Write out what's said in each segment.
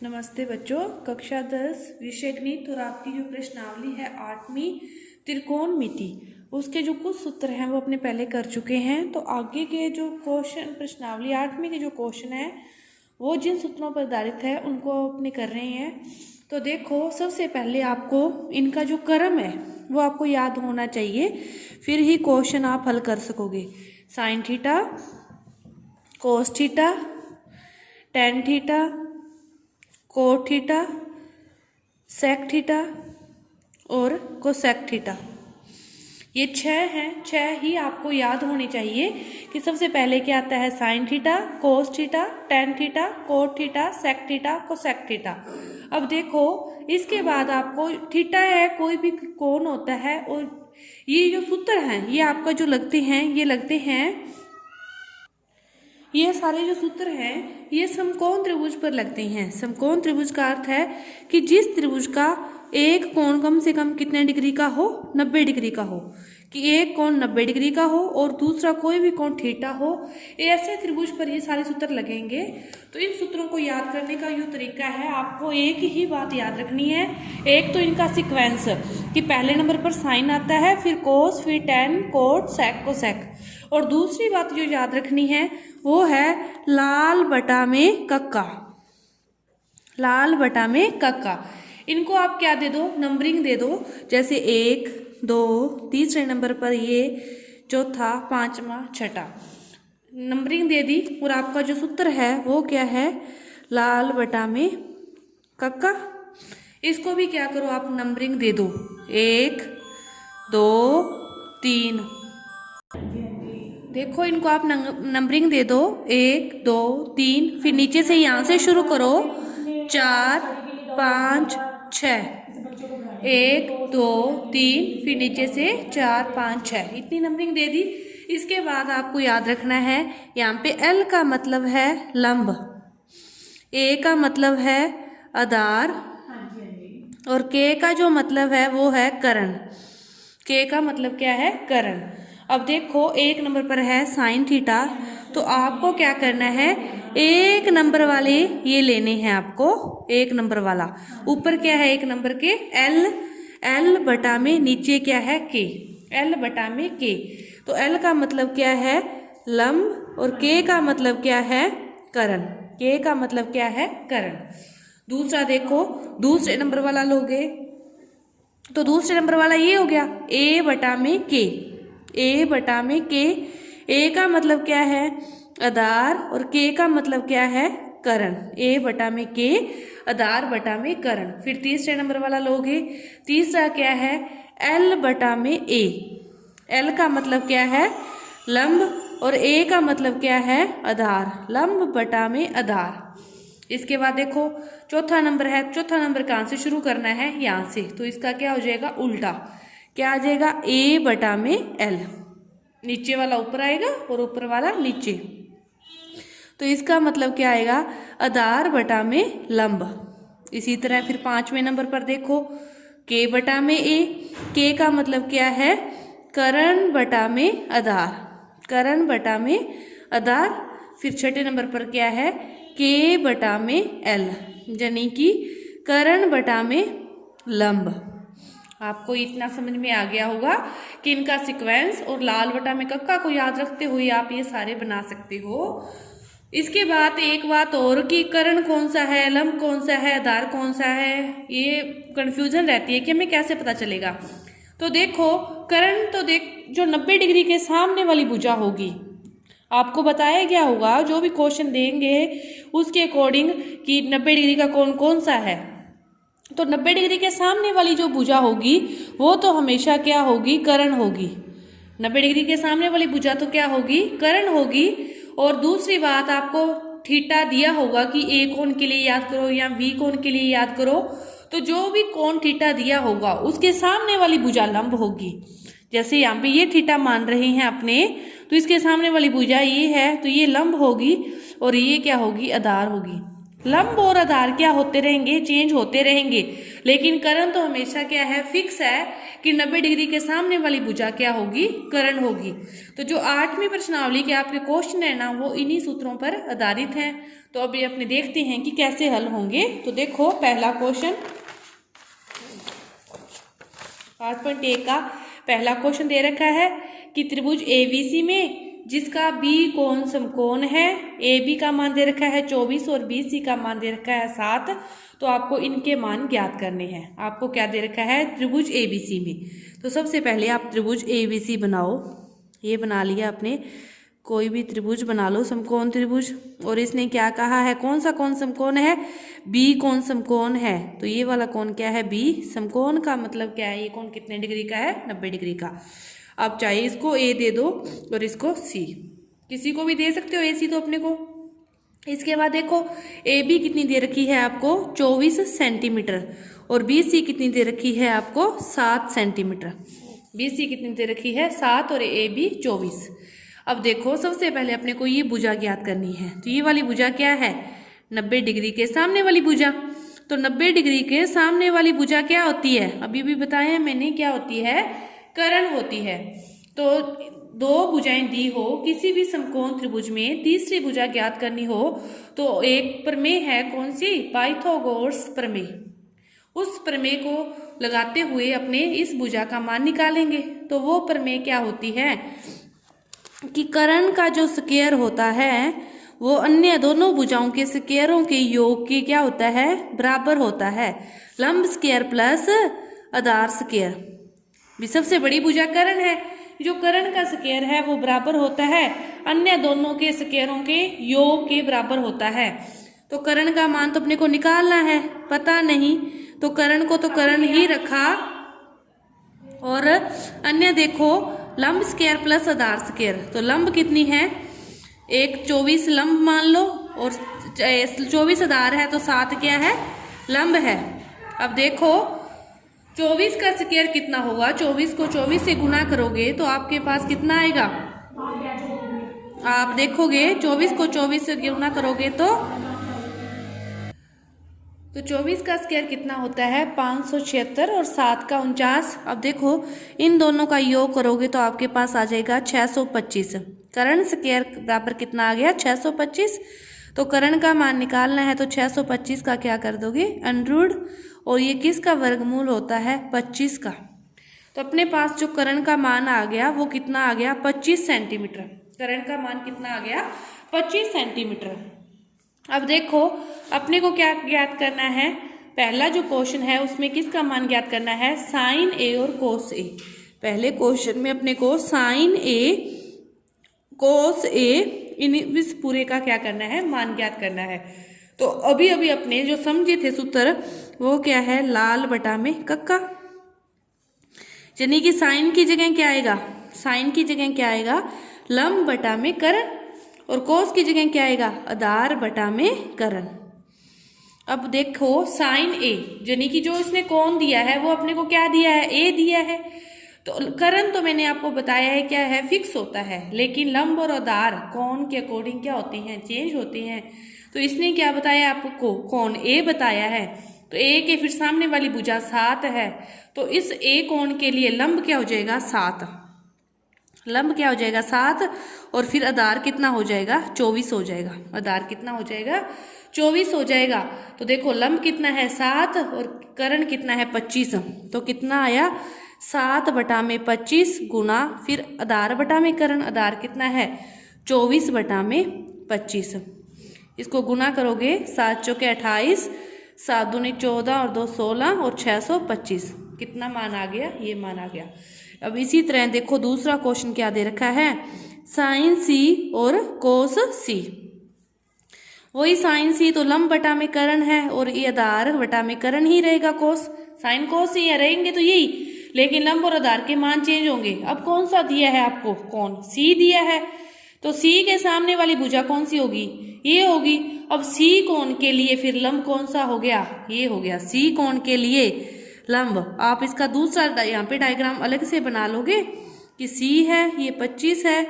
नमस्ते बच्चों, कक्षा 10 विषय गणित और आपकी जो प्रश्नावली है 8वीं त्रिकोणमिति, उसके जो कुछ सूत्र हैं वो अपने पहले कर चुके हैं। तो आगे के जो क्वेश्चन प्रश्नावली 8वीं के जो क्वेश्चन है वो जिन सूत्रों पर आधारित है उनको अपने कर रहे हैं। तो देखो, सबसे पहले आपको इनका जो क्रम है वो आपको याद होना चाहिए, फिर ही क्वेश्चन आप हल कर सकोगे। Sine theta, cos theta, tan theta, cot theta, sec theta और कोसेक थीटा, ये 6 हैं। 6 ही आपको याद होने चाहिए कि सबसे पहले क्या आता है, sine theta, cos theta, tan theta, cot theta, sec theta, cosec theta. अब देखो, इसके बाद आपको थीटा है, कोई भी कोण होता है, और ये जो सूत्र हैं ये आपका जो लगते हैं, ये सारे जो सूत्र हैं ये समकोण त्रिभुज पर लगते हैं। समकोण त्रिभुज का अर्थ है कि जिस त्रिभुज का एक कोण कम से कम कितने डिग्री का हो, 90 डिग्री का हो, कि एक कोण 90 डिग्री का हो और दूसरा कोई भी कोण थीटा हो, ऐसे त्रिभुज पर ये सारे सूत्र लगेंगे। तो इन सूत्रों को याद करने का जो तरीका है, आपको एक ही बात याद रखनी है। एक तो इनका सीक्वेंस कि पहले नंबर पर साइन आता है, फिर कोस, फिर टेन, कोट, सेक, कोसेक। और दूसरी बात जो याद रखनी है वो है लाल बटा में कक्का, लाल बटा में कक्का। इनको आप क्या दे दो, नंबरिंग दे दो, जैसे 1, 2, तीसरे नंबर पर ये, चौथा, पांचवा, छठा, नंबरिंग दे दी। और आपका जो सूत्र है वो क्या है, लाल बटा में कक्का। इसको भी क्या करो, आप नंबरिंग दे दो, 1, 2, 3। देखो, इनको आप नंबरिंग दे दो, 1, 2, 3, फिर नीचे से यहाँ से शुरू करो, 4, 5, 6, 1, 2, 3, फिर नीचे से 4, 5, 6, इतनी नंबरिंग दे दी। इसके बाद आपको याद रखना है, यहाँ पे L का मतलब है लंब, A का मतलब है आधार, और K का जो मतलब है वो है कर्ण। K का मतलब क्या है, कर्ण। अब देखो, एक नंबर पर है साइन थीटा, तो आपको क्या करना है, एक नंबर वाले ये लेने हैं आपको, एक नंबर वाला। ऊपर क्या है एक नंबर के, L बटा में नीचे क्या है, K, L बटा में K। तो L का मतलब क्या है, लंब, और K का मतलब क्या है, कर्ण। K का मतलब क्या है, कर्ण। दूसरा देखो, दूसरे नंबर वाला लोगे तो दूसरे नंबर वाला ये हो गया, A बटा में K, A बटा में K। A का मतलब क्या है, आधार, और K का मतलब क्या है, कर्ण। A बटा में K, आधार बटा में कर्ण। फिर तीसरे नंबर वाला लोगे, तीसरा क्या है, L बटा में A। L का मतलब क्या है, लंब, और A का मतलब क्या है, आधार, लंब बटा में आधार। इसके बाद देखो, चौथा नंबर है, चौथा नंबर कहाँ से शुरू करना है, यहाँ से। तो इसका क्या हो जाएगा, उल्टा, क्या आ जाएगा, A बटा में L, नीचे वाला ऊपर आएगा और ऊपर वाला नीचे। तो इसका मतलब क्या आएगा, आधार बटा में लंब। इसी तरह फिर पांचवें नंबर पर देखो, K बटा में A, K का मतलब क्या है, कर्ण बटा में आधार, कर्ण बटा में आधार। फिर छठे नंबर पर क्या है, K बटा में L, यानी कि कर्ण बटा में लंब। आपको इतना समझ में आ गया होगा कि इनका सीक्वेंस और लाल बटा में कक्का को याद रखते हुए आप ये सारे बना सकते हो। इसके बाद एक बात और कि कर्ण कौन सा है, लंब कौन सा है, आधार कौन सा है, ये कन्फ्यूजन रहती है कि हमें कैसे पता चलेगा। तो देखो, कर्ण तो जो 90 डिग्री के सामने वाली भुजा होगी, आपको बताया गया होगा, जो भी क्वेश्चन देंगे उसके अकॉर्डिंग कि 90 डिग्री का कोण कौन सा है। तो 90 डिग्री के सामने वाली जो भुजा होगी वो तो हमेशा क्या होगी, कर्ण होगी। 90 डिग्री के सामने वाली भुजा तो क्या होगी, कर्ण होगी। और दूसरी बात, आपको थीटा दिया होगा कि ए कोण के लिए याद करो या बी कोण के लिए याद करो, तो जो भी कोण थीटा दिया होगा उसके सामने वाली भुजा लंब होगी। जैसे यहाँ पे ये थीटा मान रहे हैं अपने, तो इसके सामने वाली भुजा ये है, तो ये लंब होगी, और ये क्या होगी, आधार होगी। लंब और आधार क्या होते रहेंगे, चेंज होते रहेंगे, लेकिन करण तो हमेशा क्या है, फिक्स है कि 90 डिग्री के सामने वाली भुजा क्या होगी, करण होगी। तो जो 8वीं प्रश्नावली के आपके क्वेश्चन है ना, वो इन्हीं सूत्रों पर आधारित हैं। तो अभी अपने देखते हैं कि कैसे हल होंगे। तो देखो पहला क्वेश्चन 5.1 का पहला क्वेश्चन दे रखा है कि त्रिभुज एबीसी में जिसका बी कोण समकोण है, ए बी का मान दे रखा है 24 और बी सी का मान दे रखा है 7, तो आपको इनके मान ज्ञात करने हैं। आपको क्या दे रखा है, त्रिभुज एबीसी में। तो सबसे पहले आप त्रिभुज एबीसी बनाओ। ये बना लिया आपने, कोई भी त्रिभुज बना लो, समकोण त्रिभुज। और इसने क्या कहा है, कौन सा कोण समकोण है, बी कोण समकोण है। तो ये वाला कोण क्या है, बी समकोण का मतलब क्या है, ये कोण कितने डिग्री का है, 90 डिग्री का। अब चाहे इसको ए दे दो और इसको सी, किसी को भी दे सकते हो ए सी तो अपने को। इसके बाद देखो ए बी कितनी दे रखी है आपको, 24 सेंटीमीटर, और बी सी कितनी दे रखी है आपको, 7 सेंटीमीटर। बी सी कितनी दे रखी है, 7, और ए बी 24। अब देखो सबसे पहले अपने को ये भुजा ज्ञात करनी है। तो ये वाली भुजा क्या है, 90 डिग्री के सामने वाली भुजा। तो 90 डिग्री के सामने वाली भुजा क्या होती है, अभी भी बताया मैंने, क्या होती है, करण होती है। तो दो भुजाएं दी हो किसी भी समकोण त्रिभुज में, तीसरी भुजा ज्ञात करनी हो तो एक प्रमेय है, कौन सी, पाइथागोरस प्रमेय। उस प्रमेय को लगाते हुए अपने इस भुजा का मान निकालेंगे। तो वो प्रमेय क्या होती है कि करण का जो स्क्वायर होता है वो अन्य दोनों भुजाओं के स्क्वायरों के योग के क्या होता है, बराबर होता है। लंब स्क्वायर प्लस आधार स्क्वायर, भी सबसे बड़ी भुजा करण है, जो करण का स्क्वायर है वो बराबर होता है अन्य दोनों के स्क्वायरों के योग के बराबर होता है। तो करण का मान तो अपने को निकालना है, पता नहीं, तो करण को तो करण ही रखा, और अन्य देखो लंब स्क्वायर प्लस आधार स्क्वायर। तो लंब कितनी है, एक 24 लंब मान लो, और 24 आधार है, तो 7 क्या है, लंब है। अब देखो 24 का स्क्वायर कितना होगा, 24 को 24 से गुना करोगे तो आपके पास कितना आएगा, आप देखोगे 24 को 24 से गुना करोगे तो 24 का स्क्वायर कितना होता है, 576, और 7 का 49। अब देखो इन दोनों का योग करोगे तो आपके पास आ जाएगा 625। करण स्क्वायर बराबर कितना आ गया, 625। तो करण का मान निकालना है तो 625 का क्या कर दोगे, अंडररूट, और ये किसका वर्गमूल होता है, 25 का। तो अपने पास जो करण का मान आ गया वो कितना आ गया, 25 सेंटीमीटर। करण का मान कितना आ गया, 25 सेंटीमीटर। अब देखो अपने को क्या ज्ञात करना है, पहला जो क्वेश्चन है उसमें किसका मान ज्ञात करना है, साइन ए और कोस ए। पहले क्वेश्चन में अपने को साइन ए कोस ए इस पूरे का क्या करना है, मान ज्ञात करना है। तो अभी अभी अपने जो समझे थे सूत्र वो क्या है, लाल बटा में कक्का, यानी कि साइन की जगह क्या आएगा, साइन की जगह क्या आएगा, लंब बटा में करण, और कोस की जगह क्या आएगा, आधार बटा में करण। अब देखो साइन ए, यानी कि जो इसने कोण दिया है वो अपने को क्या दिया है, ए दिया है। तो करण तो मैंने आपको बताया है क्या है, फिक्स होता है, लेकिन लंब और आधार कोण के अकॉर्डिंग क्या होते हैं, चेंज होते हैं। तो इसने क्या बताया आपको, कोण ए बताया है। तो ए के फिर सामने वाली भुजा 7 है, तो इस ए कोण के लिए लंब क्या हो जाएगा, 7, लंब क्या हो जाएगा 7, और फिर आधार कितना हो जाएगा, 24 हो जाएगा। आधार कितना हो जाएगा, 24 हो जाएगा। तो देखो लंब कितना है 7 और करण कितना है 25, तो कितना आया 7 बटा में 25 गुना फिर आधार बटा में करण, आधार कितना है 24 बटा में 25। इसको गुना करोगे 7 चौके 28, 7 दूनी 14 और 2 16 और 625। कितना मान आ गया, ये मान आ गया। अब इसी तरह देखो दूसरा क्वेश्चन क्या दे रखा है, साइन सी और कोस सी। वही साइन सी तो लंब बटा में करण है, और ये आधार बटा में करण ही रहेगा। कोस साइन कोस सी रहेंगे तो यही, लेकिन लंब और आधार के मान चेंज होंगे। अब कौन सा दिया है आपको, कौन सी दिया है, तो सी के सामने वाली भुजा कौन सी होगी, ये होगी। अब सी कोण के लिए फिर लंब कौन सा हो गया, ये हो गया सी कोण के लिए लंब। आप इसका दूसरा यहाँ पे डायग्राम अलग से बना लोगे कि सी है, ये 25 है,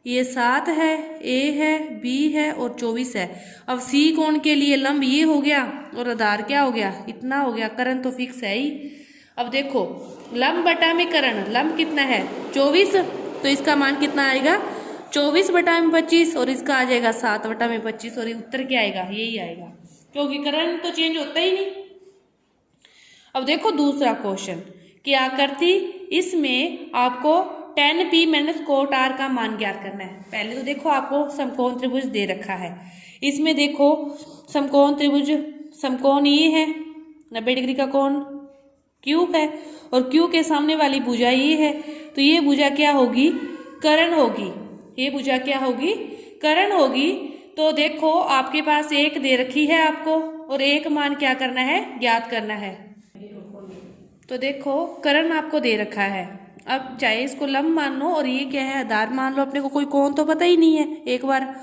ये 7 है, ए है, बी है और 24 है। अब सी कोण के लिए लंब ये हो गया और आधार क्या हो गया, इतना हो गया। करण तो फिक्स है ही। अब देखो लंब बटा में करण, लंब कितना है 24, तो इसका मान कितना आएगा 24 बटा में 25 और इसका आ जाएगा 7 बटा में 25 और उत्तर क्या आएगा, यही आएगा, क्योंकि करण तो चेंज होता ही नहीं। अब देखो दूसरा क्वेश्चन, क्या करती इसमें आपको tan p minus cot r का मान ज्ञात करना है। पहले तो देखो आपको समकोण त्रिभुज दे रखा है, इसमें देखो समकोण त्रिभुज, समकोण ये है 90 डिग्री का कोण Q है और Q के सामने वाली भुजा ये है, तो ये भुजा क्या होगी, करण होगी। ये भुजा क्या होगी, करण होगी। तो देखो आपके पास एक दे रखी है आपको और एक मान क्या करना है, ज्ञात करना है। तो देखो करण आपको दे रखा है, अब चाहे इसको लंब मान लो और ये क्या है आधार मान लो, अपने को कोई कोण तो पता ही नहीं है एक बार,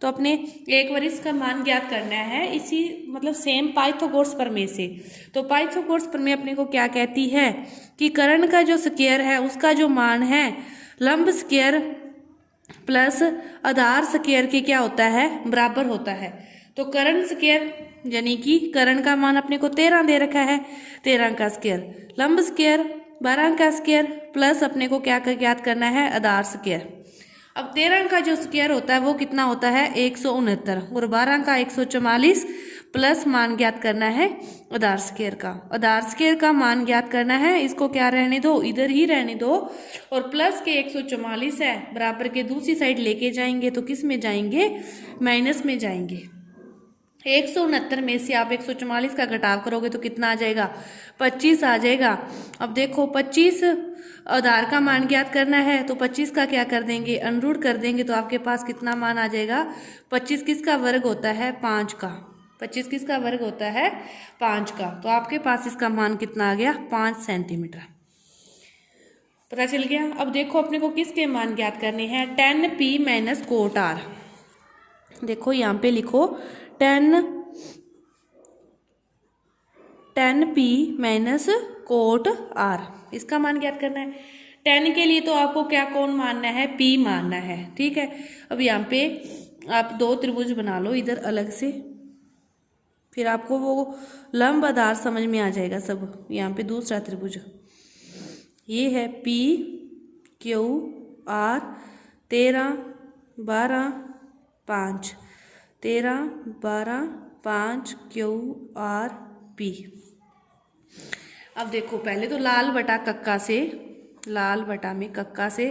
तो अपने एक बार इसका मान ज्ञात करना है इसी मतलब सेम पाइथागोरस प्रमेय से। तो पाइथागोरस प्रमेय अपने को क्या कहती है कि करण का जो स्क्वायर है उसका जो मान है लंब स्क्वायर प्लस आधार स्क्वायर के क्या होता है, बराबर होता है। तो करण स्क्वायर यानी कि करण का मान अपने को 13 दे रखा है, 13 का स्क्वायर, लंब स्क्वायर 12 का स्क्वायर प्लस अपने को क्या ज्ञात करना है, आधार स्क्वायर। अब 13 का जो स्क्वायर होता है वो कितना होता है 169 और 12 का 144 प्लस मान ज्ञात करना है आधार स्क्वायर का। आधार स्क्वायर का मान ज्ञात करना है, इसको क्या रहने दो, इधर ही रहने दो, और प्लस के 144 है बराबर के दूसरी साइड लेके जाएंगे तो किस में जाएंगे, माइनस में जाएंगे। 169 में से आप 144 का घटाव करोगे तो कितना आ जाएगा, 25 आ जाएगा। अब देखो 25 आधार का मान ज्ञात करना है तो 25 का क्या कर देंगे, अंडरूट कर देंगे तो आपके पास कितना मान आ जाएगा, 25 किसका वर्ग होता है 5 का, 25 किसका वर्ग होता है 5 का। तो आपके पास इसका मान कितना आ गया 5 सेंटीमीटर, पता चल गया। अब देखो अपने को किसके मान ज्ञात करने हैं, tan p minus cot r। देखो यहाँ पे लिखो tan p minus cot r, इसका मान ज्ञात करना है। tan के लिए तो आपको क्या कोण मानना है, p मानना है, ठीक है। अब यहाँ पे आप दो त्रिभुज बना लो इधर अलग से, फिर आपको वो लंब आधार समझ में आ जाएगा सब। यहाँ पे दूसरा त्रिभुज ये है p q r 13 12 5, 13 12 5 q r p। अब देखो पहले तो लाल बटा कक्का से, लाल बटा में कक्का से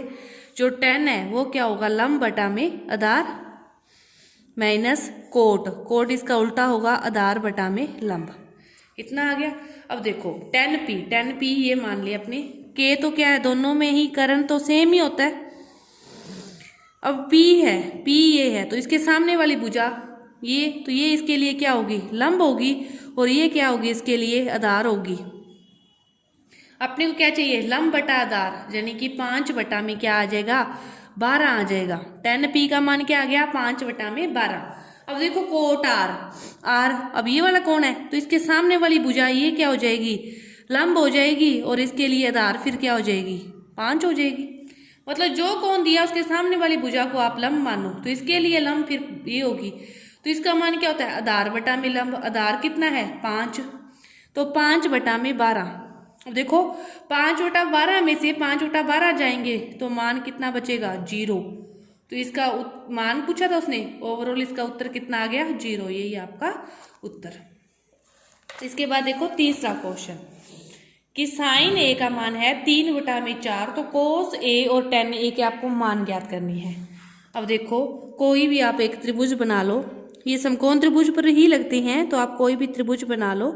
जो tan है वो क्या होगा, लंब बटा में आधार माइनस कोट, कोट इसका उल्टा होगा आधार बटा में लंब, इतना आ गया। अब देखो tan p ये मान लिया अपने, k तो क्या है दोनों में ही करण तो सेम ही होता है। अब p है, p ये है तो इसके सामने वाली भुजा ये, तो ये इसके लिए क्या होगी, लंब होगी, और ये क्या होगी इसके लिए आधार होगी। अपने को क्या चाहिए, लंब बटा आधार, यानी कि 5 बटा में क्या आ जाएगा 12 आ जाएगा। tan p का मान क्या आ गया 5 बटा में 12। अब देखो कोट r, अब ये वाला कौन है तो इसके सामने वाली भुजा ये क्या हो जाएगी, लंब हो जाएगी, और इसके लिए आधार फिर क्या हो जाएगी 5 हो जाएगी। मतलब जो कोण दिया उसके सामने वाली भुजा को आप लंब मानो तो इसके लिए लंब फिर ये होगी, तो इसका मान क्या होता है आधार बटा में लंब, आधार कितना है 5, तो 5 बटा में 12। अब देखो 5 बटा 12 में से 5 बटा 12 जाएंगे तो मान कितना बचेगा 0, तो इसका मान पूछा था उसने, ओवरऑल इसका उत्तर कितना आ गया 0, यही आपका उत्तर। इसके बाद देखो तीसरा क्वेश्चन कि साइन a का मान है 3 बटा में 4, तो कोस a और tan a के आपको मान ज्ञात करनी है। अब देखो कोई भी आप एक त्रिभुज बना लो, ये समकोण त्रिभुज पर ही लगते हैं, तो आप कोई भी त्रिभुज बना लो,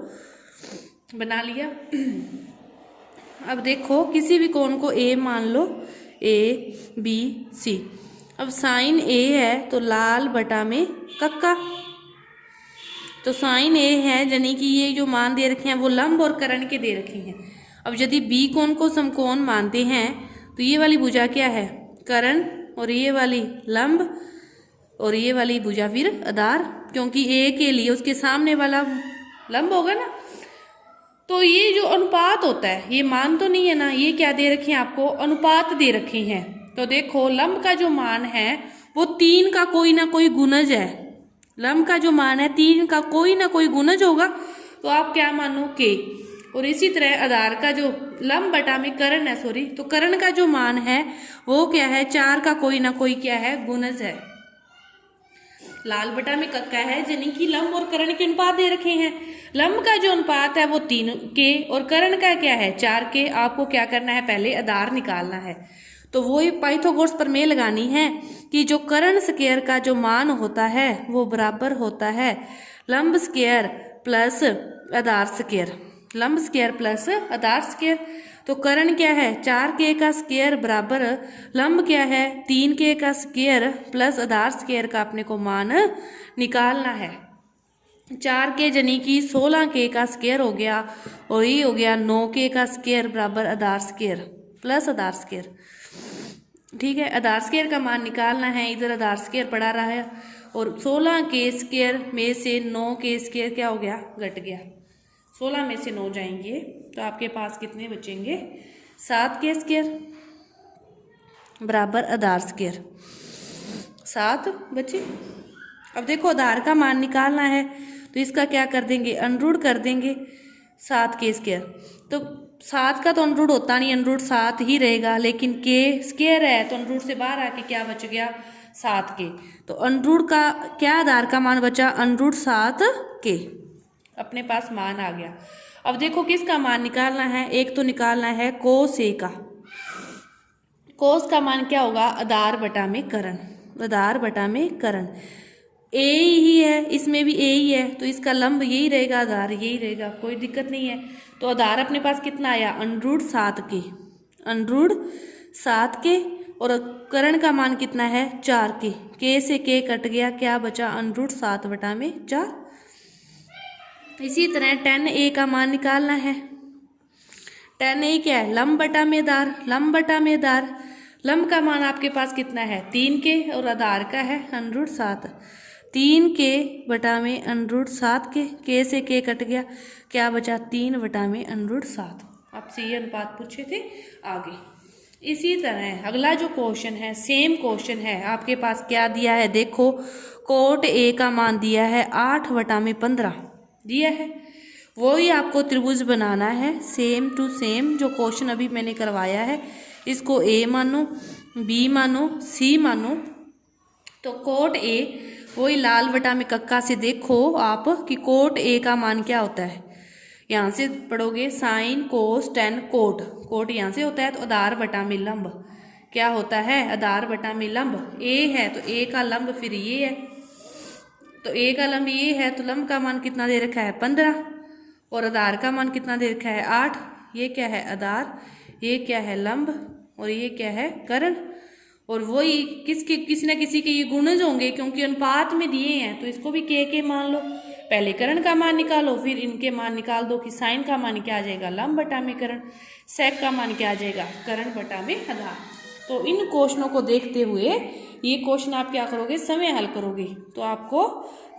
बना लिया। अब देखो किसी भी कोण को a मान लो, a b c। अब साइन a है तो लाल बटा में कक्का, तो साइन a है यानी कि ये जो मान दे रखे हैं वो लंब और करण के दे रखे हैं। अब यदि b कोण को समकोण मानते हैं तो ये वाली भुजा क्या है करण, और ये वाली लंब, और ये वाली भुजा फिर आधार, क्योंकि a के लिए उसके सामने वाला लंब होगा ना। तो ये जो अनुपात होता है, ये मान तो नहीं है ना, ये क्या दे रखे हैं आपको अनुपात दे रखे हैं। तो देखो लंब का जो मान है वो 3 का कोई ना कोई गुणज है। लंब का जो मान है 3 का कोई ना कोई गुणज होगा, तो आप क्या मानो के। और इसी तरह आधार का जो लंब बटा में कर्ण है, सॉरी, तो कर्ण का जो मान है वो क्या है, 4 का कोई ना कोई क्या है, गुणज है। लाल बटा में कक्का है, यानी कि लंब और कर्ण के अनुपात दे रखे हैं। लंब का जो अनुपात है वो 3 के और कर्ण का क्या है, 4 के। आपको क्या करना है, पहले आधार निकालना है। तो वही पाइथागोरस प्रमेय लगानी है कि जो कर्ण स्क्वायर का जो मान होता है वो बराबर होता है लंब स्क्वायर प्लस आधार स्क्वायर। लंब स्क्वायर प्लस आधार स्क्वायर। तो कर्ण क्या है, 4k का स्क्वायर बराबर लंब क्या है, 3k का स्क्वायर प्लस आधार स्क्वायर का अपने को मान निकालना है। 4k यानी कि 16k का स्क्वायर हो गया और ये हो गया 9k का स्क्वायर बराबर आधार स्क्वायर प्लस आधार स्क्वायर। ठीक है, आधार स्क्वायर का मान निकालना है। इधर आधार स्क्वायर पड़ा रहा है और 16k स्क्वायर में से 9k स्क्वायर क्या हो गया, घट गया। 16 में से 9 जाएंगे तो आपके पास कितने बचेंगे, 7k स्क्वायर बराबर आधार स्क्वायर 7 बचे। अब देखो आधार का मान निकालना है तो इसका क्या कर देंगे, अनरूट कर देंगे 7k स्क्वायर। तो 7 का तो अनरूट होता नहीं, अनरूट 7 ही रहेगा, लेकिन k स्क्वायर है तो अनरूट से बाहर आके क्या बच गया, 7k। तो अनरूट का क्या आधार का मान बचा, अनरूट 7k अपने पास मान आ गया। अब देखो किसका मान निकालना है, एक तो निकालना है कोस ए का। कोस का मान क्या होगा, आधार बटा में कर्ण। आधार बटा में कर्ण ए ही है, इसमें भी ए ही है तो इसका लंब यही रहेगा, आधार यही रहेगा, कोई दिक्कत नहीं है। तो आधार अपने पास कितना आया, अनरूट 7k, अनरूट 7k और कर्ण का मान कितना है, 4k। k से k कट गया, क्या बचा, अनरूट 7 बटा में 4। इसी तरह tan a का मान निकालना है। tan a क्या है, लंब बटा में आधार, लंब बटा में आधार। लंब का मान आपके पास कितना है, 3k और आधार का है अनरूट 7। 3k बटा में अनरूट 7k, k से k कट गया, क्या बचा, 3 बटा में अनरूट 7। आपसे ये अनुपात पूछे थे आगे। इसी तरह अगला जो क्वेश्चन है, सेम क्वेश्चन है, आपके पास क्या दिया है, देखो कोट a का मान दिया है 8 बटा में 15 दिया है। वो ही आपको त्रिभुज बनाना है, सेम टू सेम जो क्वेश्चन अभी मैंने करवाया है। इसको a मानो, b मानो, c मानो। तो कोट a वही लाल बटा में कक्का से देखो आप कि कोट a का मान क्या होता है। यहाँ से पढ़ोगे sine cos tan cot, cot यहाँ से होता है। तो आधार बटा में लंब क्या होता है, आधार बटा में लंब a है तो a का लंब फिर ये है, तो a का लंब ये है तो लंब का मान कितना दे रखा है, 15 और आधार का मान कितना दे रखा है, 8। ये क्या है आधार, ये क्या है लंब और ये क्या है कर्ण। और वही किसी न किसी के ये गुणज होंगे क्योंकि अनुपात में दिए हैं, तो इसको भी के मान लो। पहले कर्ण का मान निकालो फिर इनके मान निकाल दो कि साइन का मान क्या आ जाएगा, लंब बटा में कर्ण, सेक का मान क्या आ जाएगा, कर्ण बटा में आधार। तो इन क्वेश्चनों को देखते हुए ये क्वेश्चन आप क्या करोगे, समय हल करोगे तो आपको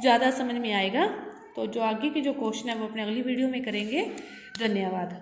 ज़्यादा समझ में आएगा। तो जो आगे के जो क्वेश्चन है वो अपने अगली वीडियो में करेंगे। धन्यवाद।